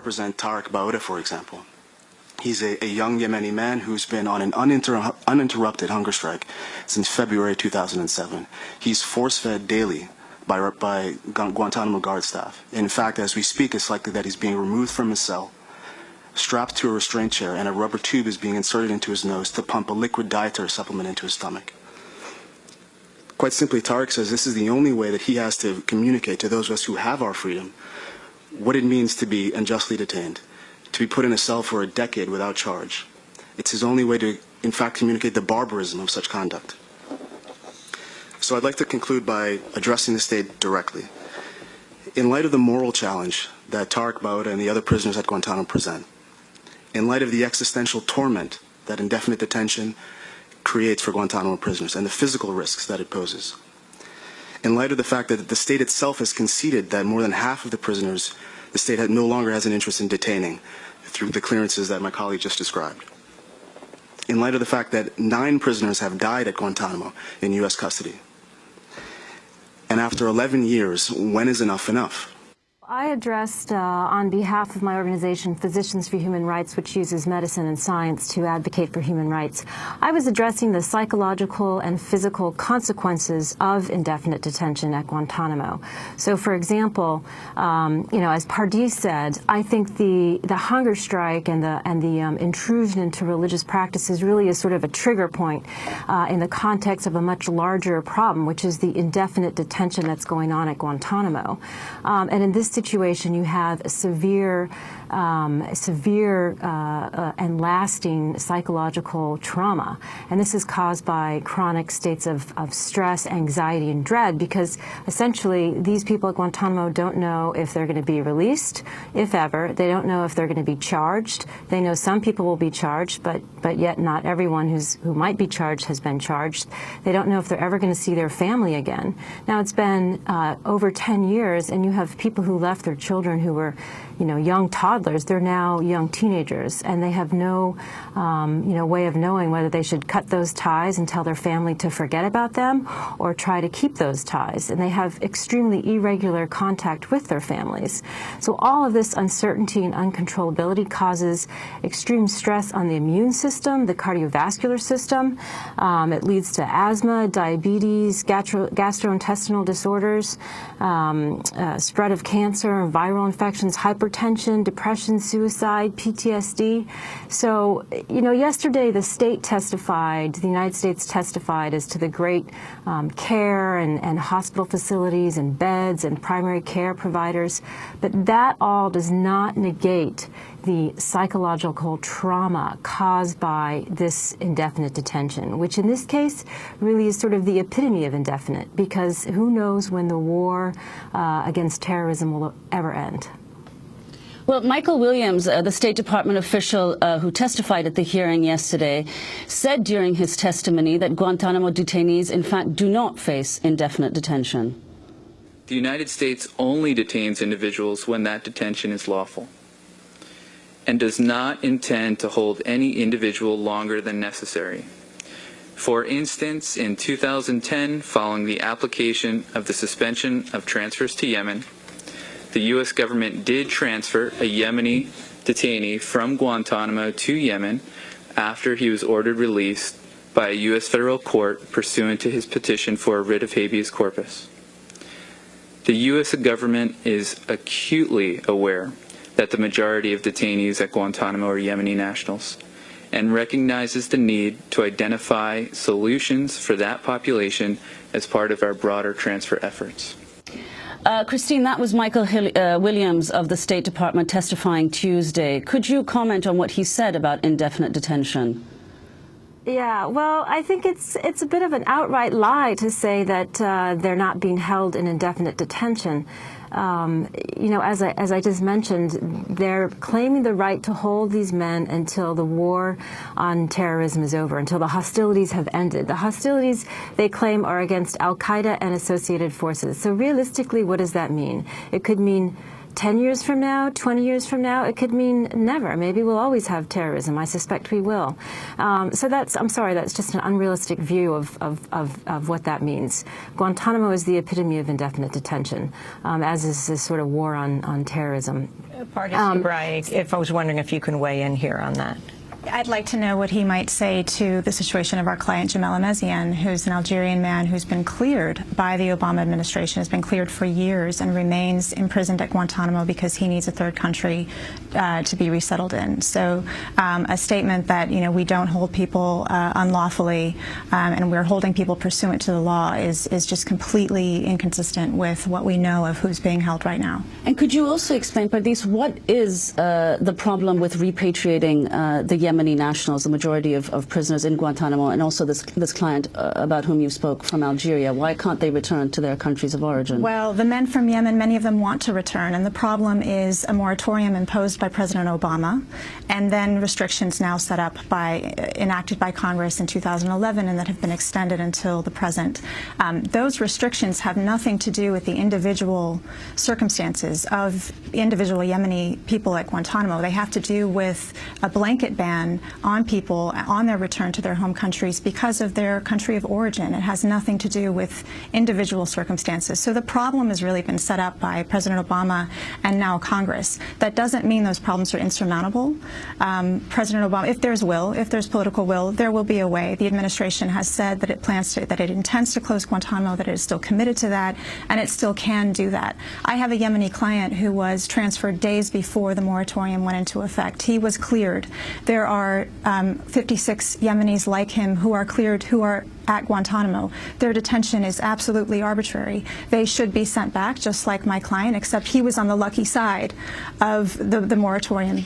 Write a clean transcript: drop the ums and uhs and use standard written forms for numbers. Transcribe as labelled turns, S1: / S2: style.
S1: represent Tariq Bauda, for example. He's a young Yemeni man who's been on an uninterrupted hunger strike since February 2007. He's force-fed daily by Guantanamo guard staff. In fact, as we speak, it's likely that he's being removed from his cell, strapped to a restraint chair, and a rubber tube is being inserted into his nose to pump a liquid dietary supplement into his stomach. Quite simply, Tariq says this is the only way that he has to communicate to those of us who have our freedom what it means to be unjustly detained, to be put in a cell for a decade without charge. It's his only way to, in fact, communicate the barbarism of such conduct. So I'd like to conclude by addressing the state directly. In light of the moral challenge that Tariq Bauda and the other prisoners at Guantanamo present, in light of the existential torment that indefinite detention creates for Guantanamo prisoners and the physical risks that it poses, in light of the fact that the state itself has conceded that more than half of the prisoners the state no longer has an interest in detaining through the clearances that my colleague just described, in light of the fact that 9 prisoners have died at Guantanamo in U.S. custody, and after 11 years, when is enough enough?
S2: I addressed on behalf of my organization, Physicians for Human Rights, which uses medicine and science to advocate for human rights. I was addressing the psychological and physical consequences of indefinite detention at Guantanamo. So, for example, as Pardis said, I think the hunger strike and the intrusion into religious practices really is sort of a trigger point in the context of a much larger problem, which is the indefinite detention that's going on at Guantanamo. And in this situation, you have a severe and lasting psychological trauma. And this is caused by chronic states of stress, anxiety, and dread, because essentially these people at Guantanamo don't know if they're going to be released, if ever. They don't know if they're going to be charged. They know some people will be charged, but yet not everyone who might be charged has been charged. They don't know if they're ever going to see their family again. Now, it's been over 10 years, and you have people who left their children who were young toddlers. They're now young teenagers, and they have no, way of knowing whether they should cut those ties and tell their family to forget about them or try to keep those ties. And they have extremely irregular contact with their families. So all of this uncertainty and uncontrollability causes extreme stress on the immune system, the cardiovascular system. It leads to asthma, diabetes, gastrointestinal disorders, spread of cancer, viral infections, hypertension, depression, suicide, PTSD. So, yesterday the United States testified as to the great care and hospital facilities and beds and primary care providers, but that all does not negate the psychological trauma caused by this indefinite detention, which in this case really is sort of the epitome of indefinite, because who knows when the war against terrorism will ever end.
S3: Well, Michael Williams, the State Department official who testified at the hearing yesterday, said during his testimony that Guantanamo detainees, in fact, do not face indefinite detention.
S4: The United States only detains individuals when that detention is lawful, and does not intend to hold any individual longer than necessary. For instance, in 2010, following the application of the suspension of transfers to Yemen, the U.S. government did transfer a Yemeni detainee from Guantanamo to Yemen after he was ordered released by a U.S. federal court pursuant to his petition for a writ of habeas corpus. The U.S. government is acutely aware that the majority of detainees at Guantanamo are Yemeni nationals, and recognizes the need to identify solutions for that population as part of our broader transfer efforts.
S3: Christine, that was Michael Williams of the State Department testifying Tuesday. Could you comment on what he said about indefinite detention?
S2: Yeah, well, I think it's a bit of an outright lie to say that they're not being held in indefinite detention. As I just mentioned, they're claiming the right to hold these men until the war on terrorism is over, until the hostilities have ended. The hostilities, they claim, are against al-Qaeda and associated forces. So realistically, what does that mean? It could mean 10 years from now, 20 years from now, it could mean never. Maybe we'll always have terrorism. I suspect we will. So I'm sorry, that's just an unrealistic view of what that means. Guantanamo is the epitome of indefinite detention, as is this sort of war on terrorism.
S5: Pardon, Bry, if I was wondering if you can weigh in here on that.
S6: I'd like to know what he might say to the situation of our client Jamel Amezian, who's an Algerian man who's been cleared by the Obama administration, has been cleared for years and remains imprisoned at Guantanamo because he needs a third country to be resettled in. So a statement that, you know, we don't hold people unlawfully and we're holding people pursuant to the law is just completely inconsistent with what we know of who's being held right now.
S3: And could you also explain, Pardees, what is the problem with repatriating the Yemeni nationals, the majority of prisoners in Guantanamo, and also this client about whom you spoke from Algeria? Why can't they return to their countries of origin?
S6: Well, the men from Yemen, many of them want to return, and the problem is a moratorium imposed by President Obama, and then restrictions now set up enacted by Congress in 2011 and that have been extended until the present. Those restrictions have nothing to do with the individual circumstances of individual Yemeni people at Guantanamo. They have to do with a blanket ban on people on their return to their home countries because of their country of origin. It has nothing to do with individual circumstances. So the problem has really been set up by President Obama and now Congress. That doesn't mean those problems are insurmountable. President Obama, if there's will, if there's political will, there will be a way. The administration has said that it intends to close Guantanamo, that it is still committed to that, and it still can do that. I have a Yemeni client who was transferred days before the moratorium went into effect. He was cleared. There are 56 Yemenis like him who are cleared, who are at Guantanamo. Their detention is absolutely arbitrary. They should be sent back, just like my client, except he was on the lucky side of the moratorium.